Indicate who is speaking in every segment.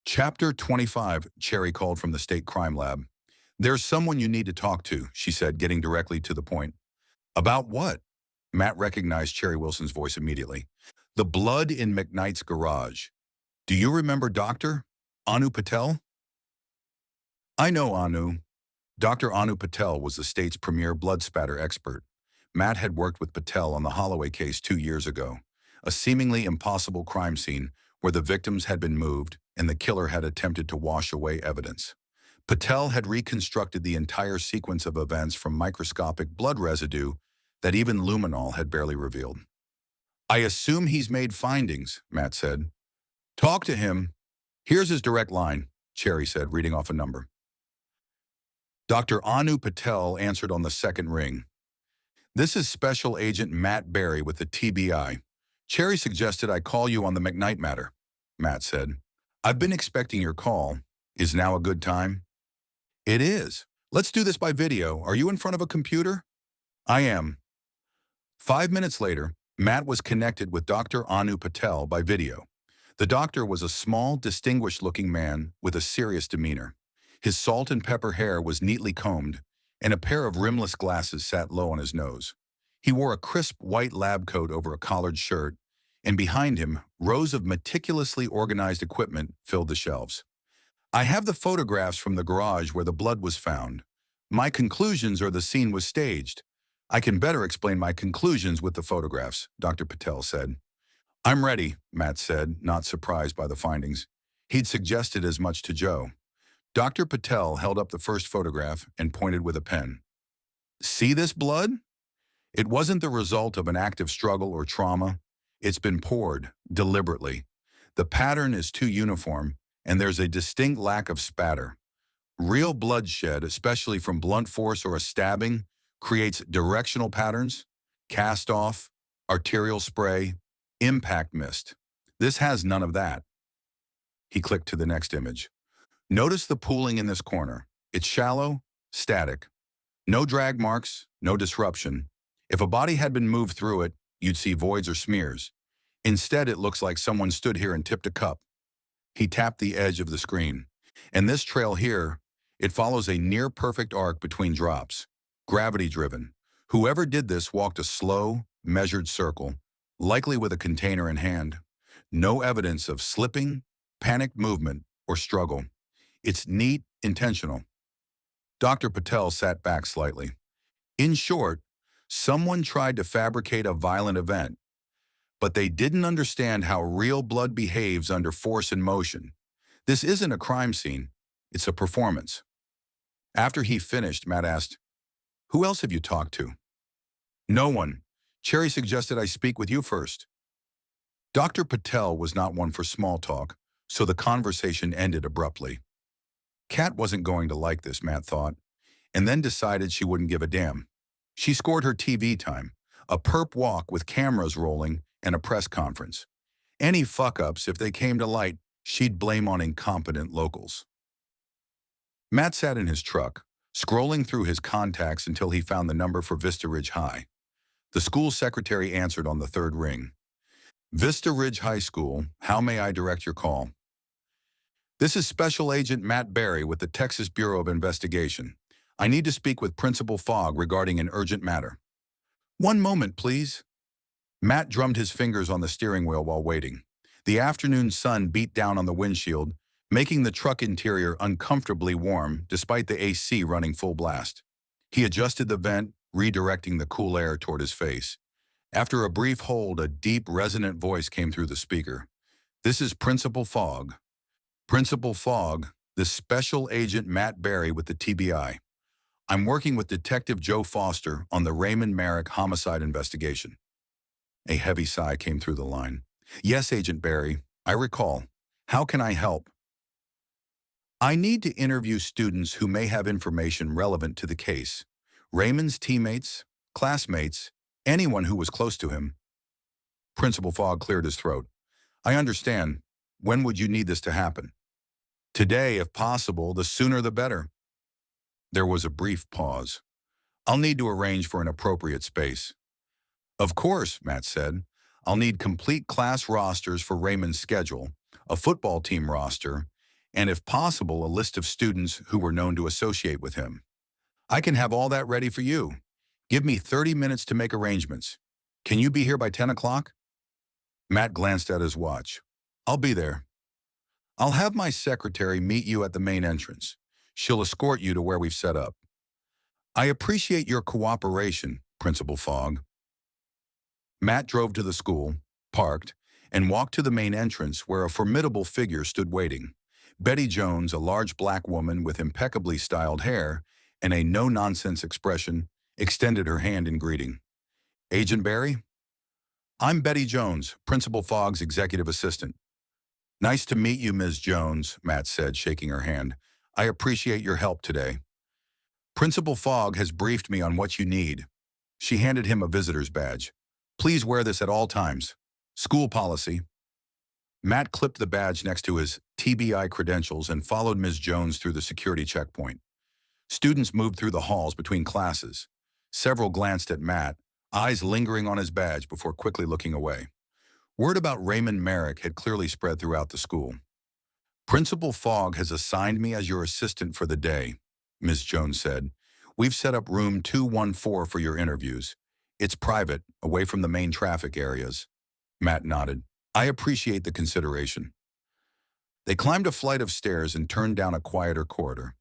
Speaker 1: Chapter 25, Cherry called from the state crime lab. There's someone you need to talk to, she said, getting directly to the point. About what? Matt recognized Cherry Wilson's voice immediately. The blood in McKnight's garage. Do you remember Dr. Anu Patel? I know Anu. Dr. Anu Patel was the state's premier blood spatter expert. Matt had worked with Patel on the Holloway case 2 years ago, a seemingly impossible crime scene where the victims had been moved and the killer had attempted to wash away evidence. Patel had reconstructed the entire sequence of events from microscopic blood residue that even luminol had barely revealed. I assume he's made findings, Matt said. Talk to him. Here's his direct line, Cherry said, reading off a number. Dr. Anu Patel answered on the second ring. This is Special Agent Matt Berry with the TBI. Cherry suggested I call you on the McKnight matter, Matt said. I've been expecting your call. Is now a good time? It is. Let's do this by video. Are you in front of a computer? I am. 5 minutes later, Matt was connected with Dr. Anu Patel by video. The doctor was a small, distinguished-looking man with a serious demeanor. His salt and pepper hair was neatly combed, and a pair of rimless glasses sat low on his nose. He wore a crisp white lab coat over a collared shirt, and behind him, rows of meticulously organized equipment filled the shelves. I have the photographs from the garage where the blood was found. My conclusions are the scene was staged. I can better explain my conclusions with the photographs, Dr. Patel said. I'm ready, Matt said, not surprised by the findings. He'd suggested as much to Joe. Dr. Patel held up the first photograph and pointed with a pen. See this blood? It wasn't the result of an active struggle or trauma. It's been poured, deliberately. The pattern is too uniform, and there's a distinct lack of spatter. Real bloodshed, especially from blunt force or a stabbing, creates directional patterns, cast-off, arterial spray, impact mist. This has none of that. He clicked to the next image. Notice the pooling in this corner. It's shallow, static. No drag marks, no disruption. If a body had been moved through it, you'd see voids or smears. Instead, it looks like someone stood here and tipped a cup. He tapped the edge of the screen. And this trail here, it follows a near-perfect arc between drops. Gravity-driven. Whoever did this walked a slow, measured circle, likely with a container in hand. No evidence of slipping, panicked movement, or struggle. It's neat, intentional. Dr. Patel sat back slightly. In short, someone tried to fabricate a violent event, but they didn't understand how real blood behaves under force and motion. This isn't a crime scene, it's a performance. After he finished, Matt asked, Who else have you talked to? No one. Cherry suggested I speak with you first. Dr. Patel was not one for small talk, so the conversation ended abruptly. Kat wasn't going to like this, Matt thought, and then decided she wouldn't give a damn. She scored her TV time, a perp walk with cameras rolling and a press conference. Any fuck-ups, if they came to light, she'd blame on incompetent locals. Matt sat in his truck, scrolling through his contacts until he found the number for Vista Ridge High. The school secretary answered on the third ring. Vista Ridge High School, how may I direct your call? This is Special Agent Matt Berry with the Texas Bureau of Investigation. I need to speak with Principal Fogg regarding an urgent matter. One moment, please. Matt drummed his fingers on the steering wheel while waiting. The afternoon sun beat down on the windshield, making the truck interior uncomfortably warm despite the AC running full blast. He adjusted the vent, redirecting the cool air toward his face. After a brief hold, a deep, resonant voice came through the speaker. This is Principal Fogg. Principal Fogg, the Special Agent Matt Berry with the TBI. I'm working with Detective Joe Foster on the Raymond Merrick homicide investigation. A heavy sigh came through the line. Yes, Agent Berry, I recall. How can I help? I need to interview students who may have information relevant to the case. Raymond's teammates, classmates, anyone who was close to him. Principal Fogg cleared his throat. I understand. When would you need this to happen? Today, if possible, the sooner the better. There was a brief pause. I'll need to arrange for an appropriate space. Of course, Matt said. I'll need complete class rosters for Raymond's schedule, a football team roster, and if possible, a list of students who were known to associate with him. I can have all that ready for you. Give me 30 minutes to make arrangements. Can you be here by 10 o'clock? Matt glanced at his watch. I'll be there. I'll have my secretary meet you at the main entrance. She'll escort you to where we've set up. I appreciate your cooperation, Principal Fogg. Matt drove to the school, parked, and walked to the main entrance where a formidable figure stood waiting. Betty Jones, a large black woman with impeccably styled hair and a no-nonsense expression, extended her hand in greeting. Agent Barry? I'm Betty Jones, Principal Fogg's executive assistant. Nice to meet you, Ms. Jones, Matt said, shaking her hand. I appreciate your help today. Principal Fogg has briefed me on what you need. She handed him a visitor's badge. Please wear this at all times. School policy. Matt clipped the badge next to his TBI credentials and followed Ms. Jones through the security checkpoint. Students moved through the halls between classes. Several glanced at Matt, eyes lingering on his badge before quickly looking away. Word about Raymond Merrick had clearly spread throughout the school. Principal Fogg has assigned me as your assistant for the day, Ms. Jones said. We've set up room 214 for your interviews. It's private, away from the main traffic areas. Matt nodded. I appreciate the consideration. They climbed a flight of stairs and turned down a quieter corridor.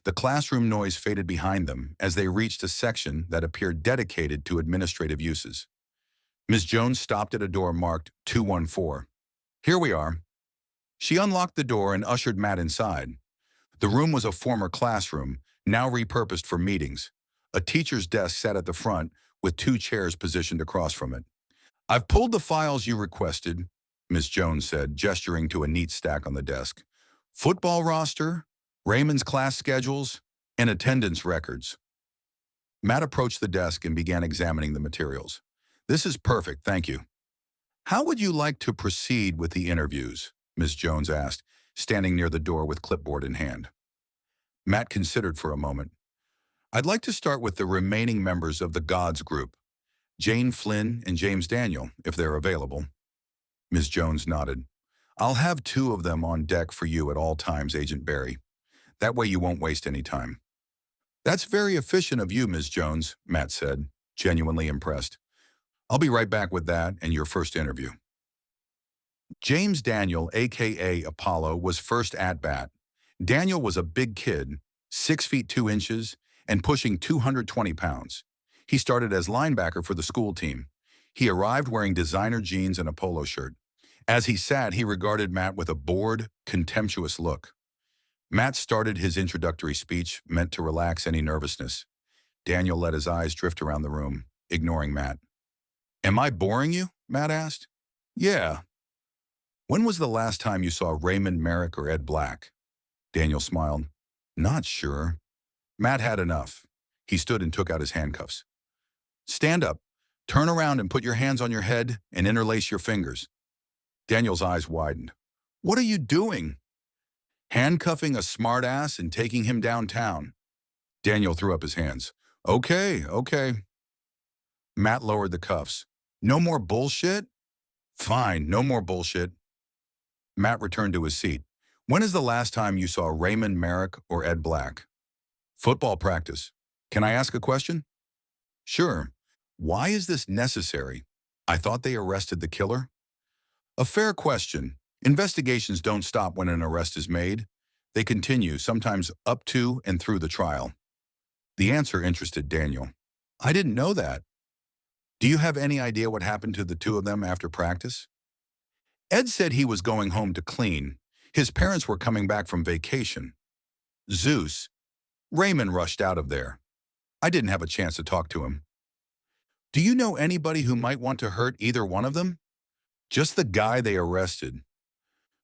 Speaker 1: The classroom noise faded behind them as they reached a section that appeared dedicated to administrative uses. Ms. Jones stopped at a door marked 214. Here we are. She unlocked the door and ushered Matt inside. The room was a former classroom, now repurposed for meetings. A teacher's desk sat at the front, with 2 chairs positioned across from it. I've pulled the files you requested, Ms. Jones said, gesturing to a neat stack on the desk. Football roster, Raymond's class schedules, and attendance records. Matt approached the desk and began examining the materials. This is perfect, thank you. How would you like to proceed with the interviews? Ms. Jones asked, standing near the door with clipboard in hand. Matt considered for a moment. I'd like to start with the remaining members of the Gods group, Jane Flynn and James Daniel, if they're available. Ms. Jones nodded. I'll have 2 of them on deck for you at all times, Agent Barry. That way you won't waste any time. That's very efficient of you, Ms. Jones, Matt said, genuinely impressed. I'll be right back with that and your first interview. James Daniel, a.k.a. Apollo, was first at bat. Daniel was a big kid, 6 feet 2 inches, and pushing 220 pounds. He started as linebacker for the school team. He arrived wearing designer jeans and a polo shirt. As he sat, he regarded Matt with a bored, contemptuous look. Matt started his introductory speech, meant to relax any nervousness. Daniel let his eyes drift around the room, ignoring Matt. Am I boring you? Matt asked. Yeah. When was the last time you saw Raymond Merrick or Ed Black? Daniel smiled. Not sure. Matt had enough. He stood and took out his handcuffs. Stand up, turn around and put your hands on your head and interlace your fingers. Daniel's eyes widened. What are you doing? Handcuffing a smartass and taking him downtown. Daniel threw up his hands. Okay. Matt lowered the cuffs. No more bullshit? Fine, no more bullshit. Matt returned to his seat. When is the last time you saw Raymond Merrick or Ed Black? Football practice. Can I ask a question? Sure. Why is this necessary? I thought they arrested the killer. A fair question. Investigations don't stop when an arrest is made. They continue, sometimes up to and through the trial. The answer interested Daniel. I didn't know that. Do you have any idea what happened to the 2 of them after practice? Ed said he was going home to clean. His parents were coming back from vacation. Zeus. Raymond rushed out of there. I didn't have a chance to talk to him. Do you know anybody who might want to hurt either one of them? Just the guy they arrested.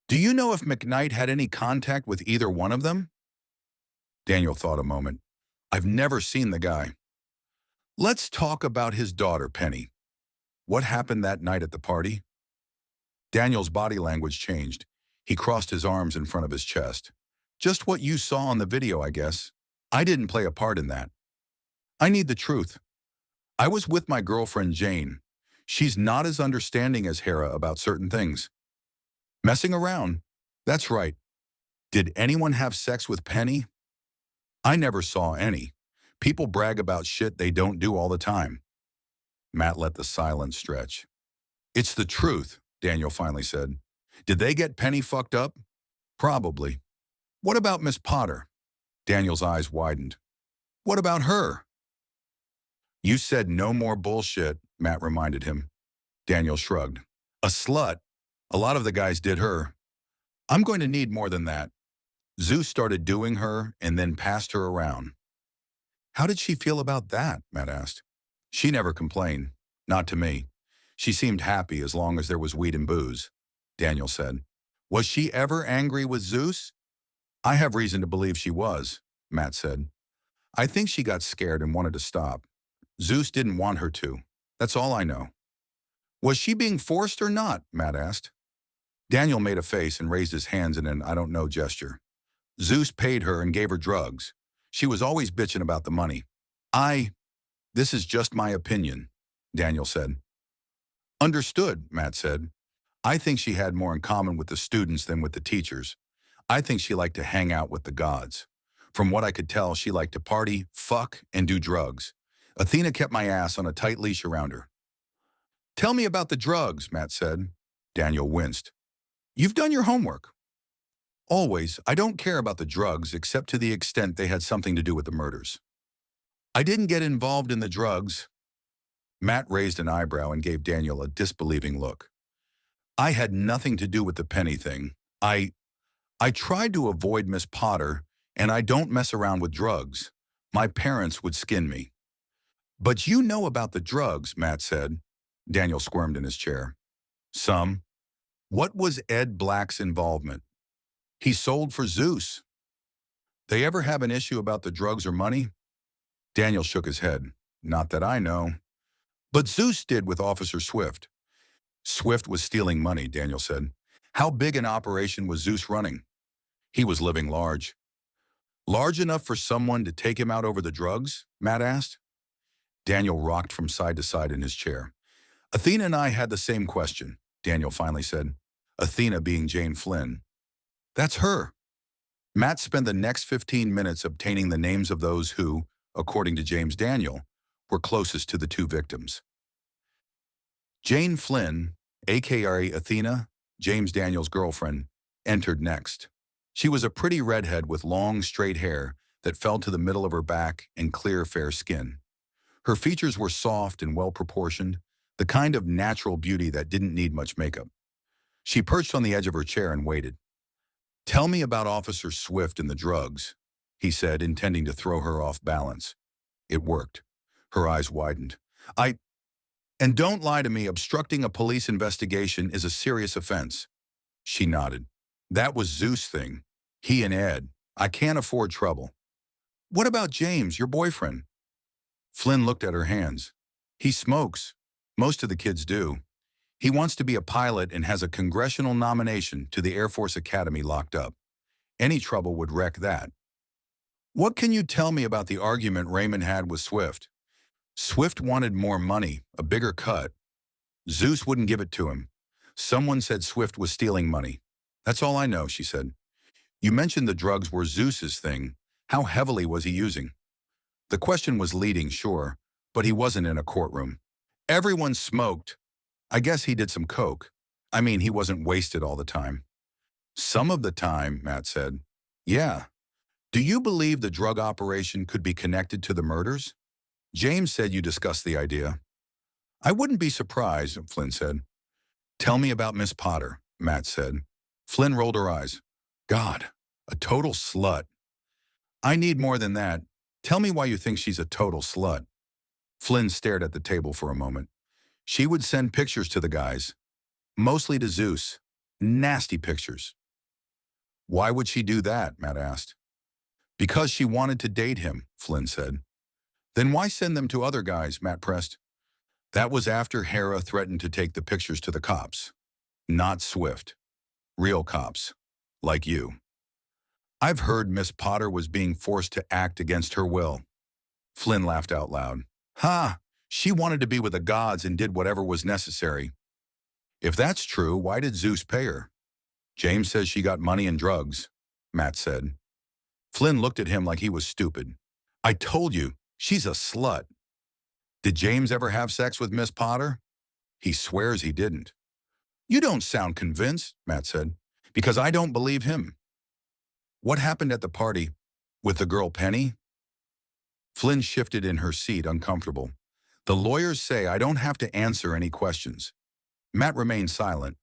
Speaker 1: Do you know if McKnight had any contact with either one of them? Daniel thought a moment. I've never seen the guy. Let's talk about his daughter, Penny. What happened that night at the party? Daniel's body language changed. He crossed his arms in front of his chest. Just what you saw on the video, I guess. I didn't play a part in that. I need the truth. I was with my girlfriend, Jane. She's not as understanding as Hera about certain things. Messing around. That's right. Did anyone have sex with Penny? I never saw any. People brag about shit they don't do all the time. Matt let the silence stretch. It's the truth, Daniel finally said. Did they get Penny fucked up? Probably. What about Miss Potter? Daniel's eyes widened. What about her? You said no more bullshit, Matt reminded him. Daniel shrugged. A slut. A lot of the guys did her. I'm going to need more than that. Zeus started doing her and then passed her around. How did she feel about that? Matt asked. She never complained. Not to me. She seemed happy as long as there was weed and booze, Daniel said. Was she ever angry with Zeus? I have reason to believe she was, Matt said. I think she got scared and wanted to stop. Zeus didn't want her to. That's all I know. Was she being forced or not? Matt asked. Daniel made a face and raised his hands in an I don't know gesture. Zeus paid her and gave her drugs. She was always bitching about the money. This is just my opinion, Daniel said. Understood, Matt said. I think she had more in common with the students than with the teachers. I think she liked to hang out with the gods. From what I could tell, she liked to party, fuck, and do drugs. Athena kept my ass on a tight leash around her. Tell me about the drugs, Matt said. Daniel winced. You've done your homework. Always, I don't care about the drugs except to the extent they had something to do with the murders. I didn't get involved in the drugs. Matt raised an eyebrow and gave Daniel a disbelieving look. I had nothing to do with the Penny thing. I tried to avoid Miss Potter, and I don't mess around with drugs. My parents would skin me. But you know about the drugs, Matt said. Daniel squirmed in his chair. Some. What was Ed Black's involvement? He sold for Zeus. They ever have an issue about the drugs or money? Daniel shook his head. Not that I know. But Zeus did with Officer Swift. Swift was stealing money, Daniel said. How big an operation was Zeus running? He was living large. Large enough for someone to take him out over the drugs? Matt asked. Daniel rocked from side to side in his chair. Athena and I had the same question, Daniel finally said. Athena being Jane Flynn. That's her. Matt spent the next 15 minutes obtaining the names of those who, according to James Daniel, were closest to the two victims. Jane Flynn, aka Athena, James Daniel's girlfriend, entered next. She was a pretty redhead with long, straight hair that fell to the middle of her back and clear, fair skin. Her features were soft and well-proportioned, the kind of natural beauty that didn't need much makeup. She perched on the edge of her chair and waited. Tell me about Officer Swift and the drugs, he said, intending to throw her off balance. It worked. Her eyes widened. And don't lie to me, obstructing a police investigation is a serious offense. She nodded. That was Zeus' thing. He and Ed. I can't afford trouble. What about James, your boyfriend? Flynn looked at her hands. He smokes. Most of the kids do. He wants to be a pilot and has a congressional nomination to the Air Force Academy locked up. Any trouble would wreck that. What can you tell me about the argument Raymond had with Swift? Swift wanted more money, a bigger cut. Zeus wouldn't give it to him. Someone said Swift was stealing money. That's all I know, she said. You mentioned the drugs were Zeus's thing. How heavily was he using? The question was leading, sure, but he wasn't in a courtroom. Everyone smoked. I guess he did some coke. I mean, he wasn't wasted all the time. Some of the time, Matt said. Yeah. Do you believe the drug operation could be connected to the murders? James said you discussed the idea. I wouldn't be surprised, Flynn said. Tell me about Miss Potter, Matt said. Flynn rolled her eyes. God, a total slut. I need more than that. Tell me why you think she's a total slut. Flynn stared at the table for a moment. She would send pictures to the guys, mostly to Zeus. Nasty pictures. Why would she do that? Matt asked. Because she wanted to date him, Flynn said. Then why send them to other guys? Matt pressed. That was after Hera threatened to take the pictures to the cops. Not Swift. Real cops. Like you. I've heard Miss Potter was being forced to act against her will. Flynn laughed out loud. Ha! She wanted to be with the gods and did whatever was necessary. If that's true, why did Zeus pay her? James says she got money and drugs. Matt said. Flynn looked at him like he was stupid. I told you, she's a slut. Did James ever have sex with Miss Potter? He swears he didn't. You don't sound convinced, Matt said, because I don't believe him. What happened at the party with the girl Penny? Flynn shifted in her seat, uncomfortable. The lawyers say I don't have to answer any questions. Matt remained silent.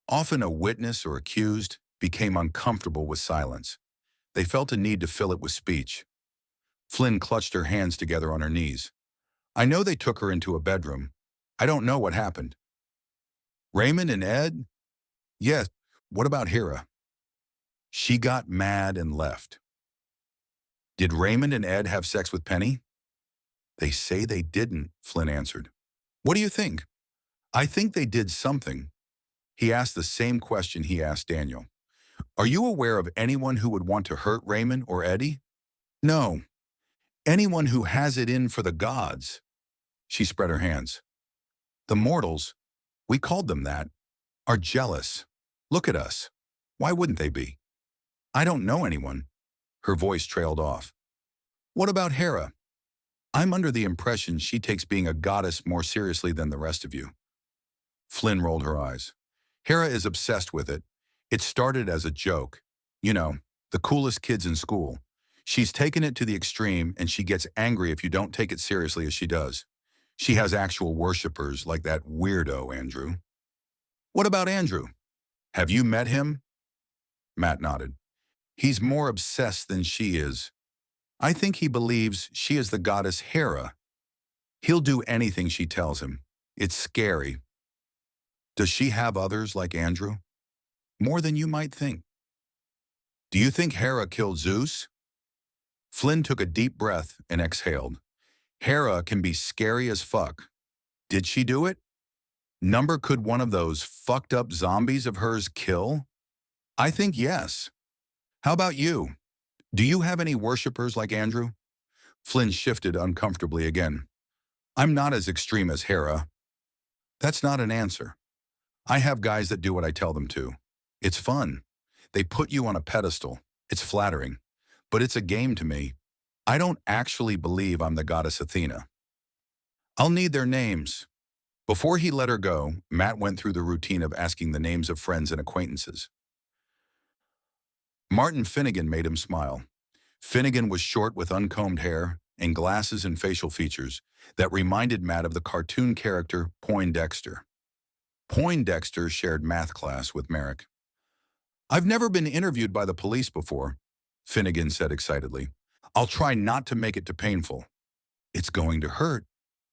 Speaker 1: Often a witness or accused became uncomfortable with silence. They felt a need to fill it with speech. Flynn clutched her hands together on her knees. I know they took her into a bedroom. I don't know what happened. Raymond and Ed? Yes. What about Hera? She got mad and left. Did Raymond and Ed have sex with Penny? They say they didn't, Flynn answered. What do you think? I think they did something. He asked the same question he asked Daniel. Are you aware of anyone who would want to hurt Raymond or Eddie? No. Anyone who has it in for the gods. She spread her hands. The mortals, we called them that, are jealous. Look at us. Why wouldn't they be? I don't know anyone. Her voice trailed off. What about Hera? I'm under the impression she takes being a goddess more seriously than the rest of you. Flynn rolled her eyes. Hera is obsessed with it. It started as a joke. You know, the coolest kids in school. She's taken it to the extreme, and she gets angry if you don't take it seriously as she does. She has actual worshippers like that weirdo, Andrew. What about Andrew? Have you met him? Matt nodded. He's more obsessed than she is. I think he believes she is the goddess Hera. He'll do anything she tells him. It's scary. Does she have others like Andrew? More than you might think. Do you think Hera killed Zeus? Flynn took a deep breath and exhaled. Hera can be scary as fuck. Did she do it? Number could one of those fucked up zombies of hers kill? I think yes. How about you? Do you have any worshippers like Andrew? Flynn shifted uncomfortably again. I'm not as extreme as Hera. That's not an answer. I have guys that do what I tell them to. It's fun. They put you on a pedestal. It's flattering. But it's a game to me. I don't actually believe I'm the goddess Athena. I'll need their names. Before he let her go, Matt went through the routine of asking the names of friends and acquaintances. Martin Finnegan made him smile. Finnegan was short with uncombed hair and glasses and facial features that reminded Matt of the cartoon character Poindexter. Poindexter shared math class with Merrick. I've never been interviewed by the police before, Finnegan said excitedly. I'll try not to make it too painful. It's going to hurt.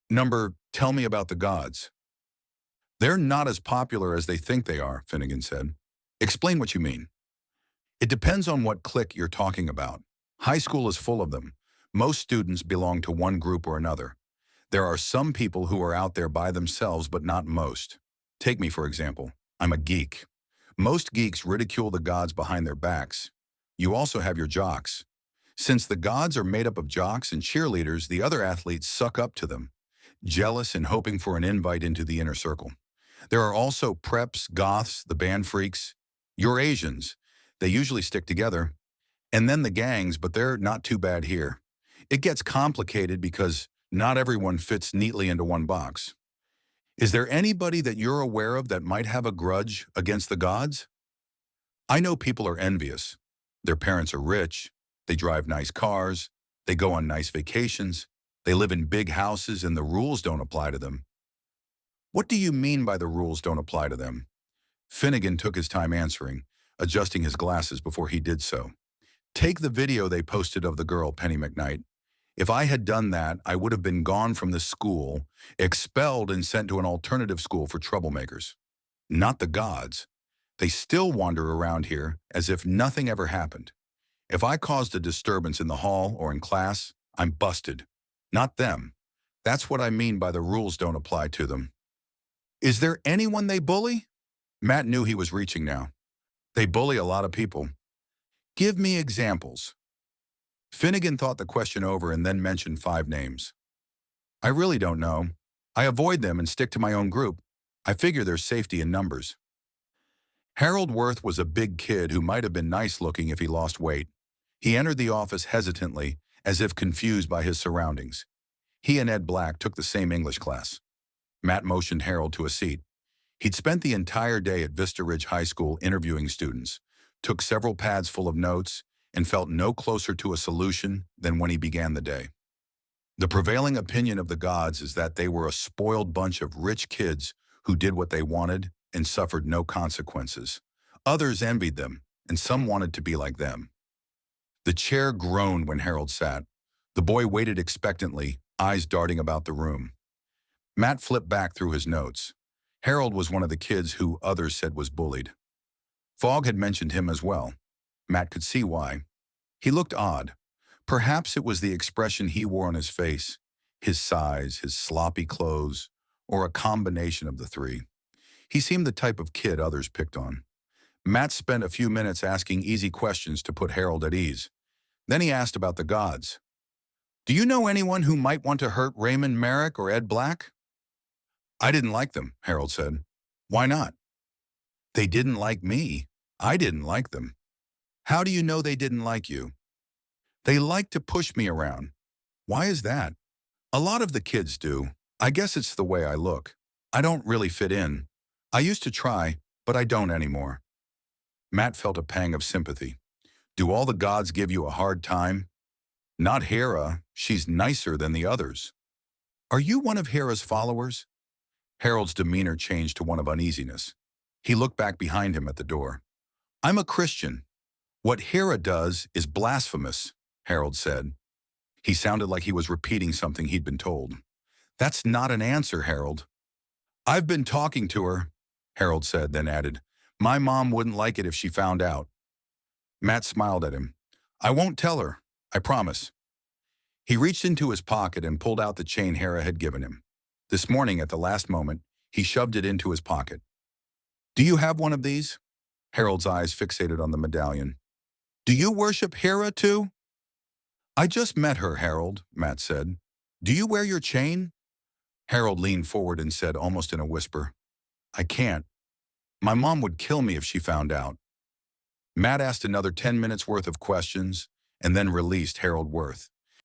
Speaker 1: Number, tell me about the gods. They're not as popular as they think they are, Finnegan said. Explain what you mean. It depends on what clique you're talking about. High school is full of them. Most students belong to one group or another. There are some people who are out there by themselves, but not most. Take me, for example. I'm a geek. Most geeks ridicule the gods behind their backs. You also have your jocks. Since the gods are made up of jocks and cheerleaders, the other athletes suck up to them, jealous and hoping for an invite into the inner circle. There are also preps, goths, the band freaks. You're Asians. They usually stick together. And then the gangs, but they're not too bad here. It gets complicated because not everyone fits neatly into one box. Is there anybody that you're aware of that might have a grudge against the gods? I know people are envious. Their parents are rich. They drive nice cars. They go on nice vacations. They live in big houses and the rules don't apply to them. What do you mean by the rules don't apply to them? Finnegan took his time answering, adjusting his glasses before he did so. Take the video they posted of the girl, Penny McKnight. If I had done that, I would have been gone from the school, expelled and sent to an alternative school for troublemakers. Not the gods. They still wander around here as if nothing ever happened. If I caused a disturbance in the hall or in class, I'm busted. Not them. That's what I mean by the rules don't apply to them. Is there anyone they bully? Matt knew he was reaching now. They bully a lot of people. Give me examples. Finnegan thought the question over and then mentioned 5 names. I really don't know. I avoid them and stick to my own group. I figure there's safety in numbers. Harold Worth was a big kid who might have been nice-looking if he lost weight. He entered the office hesitantly, as if confused by his surroundings. He and Ed Black took the same English class. Matt motioned Harold to a seat. He'd spent the entire day at Vista Ridge High School interviewing students, took several pads full of notes, and felt no closer to a solution than when he began the day. The prevailing opinion of the gods is that they were a spoiled bunch of rich kids who did what they wanted and suffered no consequences. Others envied them, and some wanted to be like them. The chair groaned when Harold sat. The boy waited expectantly, eyes darting about the room. Matt flipped back through his notes. Harold was one of the kids who others said was bullied. Fogg had mentioned him as well. Matt could see why. He looked odd. Perhaps it was the expression he wore on his face, his size, his sloppy clothes, or a combination of the three. He seemed the type of kid others picked on. Matt spent a few minutes asking easy questions to put Harold at ease. Then he asked about the gods. "Do you know anyone who might want to hurt Raymond Merrick or Ed Black?" "I didn't like them," Harold said. "Why not?" "They didn't like me. I didn't like them." "How do you know they didn't like you?" "They liked to push me around." "Why is that?" "A lot of the kids do. I guess it's the way I look. I don't really fit in. I used to try, but I don't anymore." Matt felt a pang of sympathy. "Do all the gods give you a hard time?" "Not Hera. She's nicer than the others." "Are you one of Hera's followers?" Harold's demeanor changed to one of uneasiness. He looked back behind him at the door. "I'm a Christian. What Hera does is blasphemous," Harold said. He sounded like he was repeating something he'd been told. "That's not an answer, Harold." "I've been talking to her," Harold said, then added, "My mom wouldn't like it if she found out." Matt smiled at him. "I won't tell her. I promise." He reached into his pocket and pulled out the chain Hera had given him. This morning, at the last moment, he shoved it into his pocket. "Do you have one of these?" Harold's eyes fixated on the medallion. "Do you worship Hera too?" "I just met her, Harold," Matt said. "Do you wear your chain?" Harold leaned forward and said, almost in a whisper, "I can't. My mom would kill me if she found out." Matt asked another 10 minutes worth of questions and then released Harold Worth.